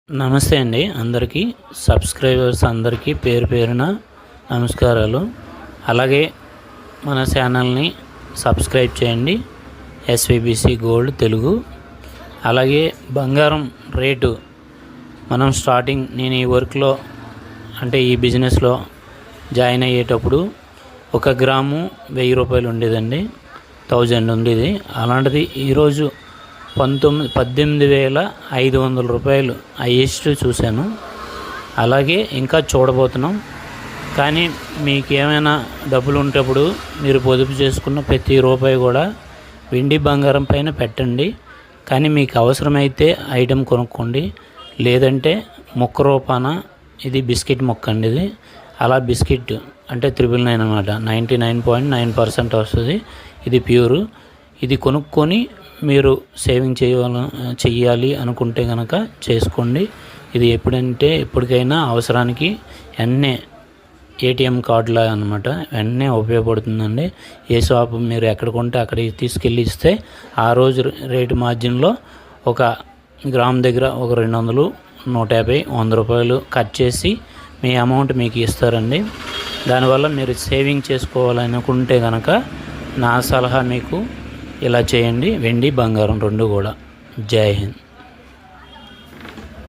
నమస్తే అండి అందరికీ సబ్స్క్రైబర్స్ అందరికీ పేరు పేరున నమస్కారాలు. అలాగే మన ఛానల్ని సబ్స్క్రైబ్ చేయండి. SVBC gold Telugu. అలాగే బంగారం రేటు మనం నేను ఈ వర్క్లో అంటే ఈ బిజినెస్లో జాయిన్ అయ్యేటప్పుడు 1 గ్రాము 1000 రూపాయలు ఉండేదండి, 1000 ఉండేది. అలాంటిది ఈరోజు 18,500 రూపాయలు హైయెస్ట్ చూశాను. అలాగే ఇంకా చూడబోతున్నాం. కానీ మీకు ఏమైనా డబ్బులు ఉంటప్పుడు మీరు పొదుపు చేసుకున్న ప్రతి రూపాయి కూడా వెండి బంగారం పైన పెట్టండి. కానీ మీకు అవసరమైతే ఐటెం కొనుక్కోండి, లేదంటే మొక్క రూపాన ఇది బిస్కెట్ మొక్క అండి. ఇది అలా బిస్కెట్ అంటే 999 అనమాట, 99.9% వస్తుంది. ఇది ప్యూరు. ఇది కొనుక్కొని మీరు సేవింగ్ చెయ్యాలి అనుకుంటే కనుక చేసుకోండి. ఇది ఎప్పటికైనా అవసరానికి వెంటనే ఏటీఎం కార్డులా అనమాట, వెంటనే ఉపయోగపడుతుందండి. ఏ షాప్ మీరు ఎక్కడ కొంటే అక్కడికి తీసుకెళ్ళి ఇస్తే ఆ రోజు రేటు మార్జిన్లో 1 గ్రామ్ దగ్గర ఒక 200, 150, 100 రూపాయలు కట్ చేసి మీ అమౌంట్ మీకు ఇస్తారండి. దానివల్ల మీరు సేవింగ్ చేసుకోవాలనుకుంటే కనుక నా సలహా మీకు ఇలా చేయండి. వెండి బంగారం 2 కూడా. జై హింద్.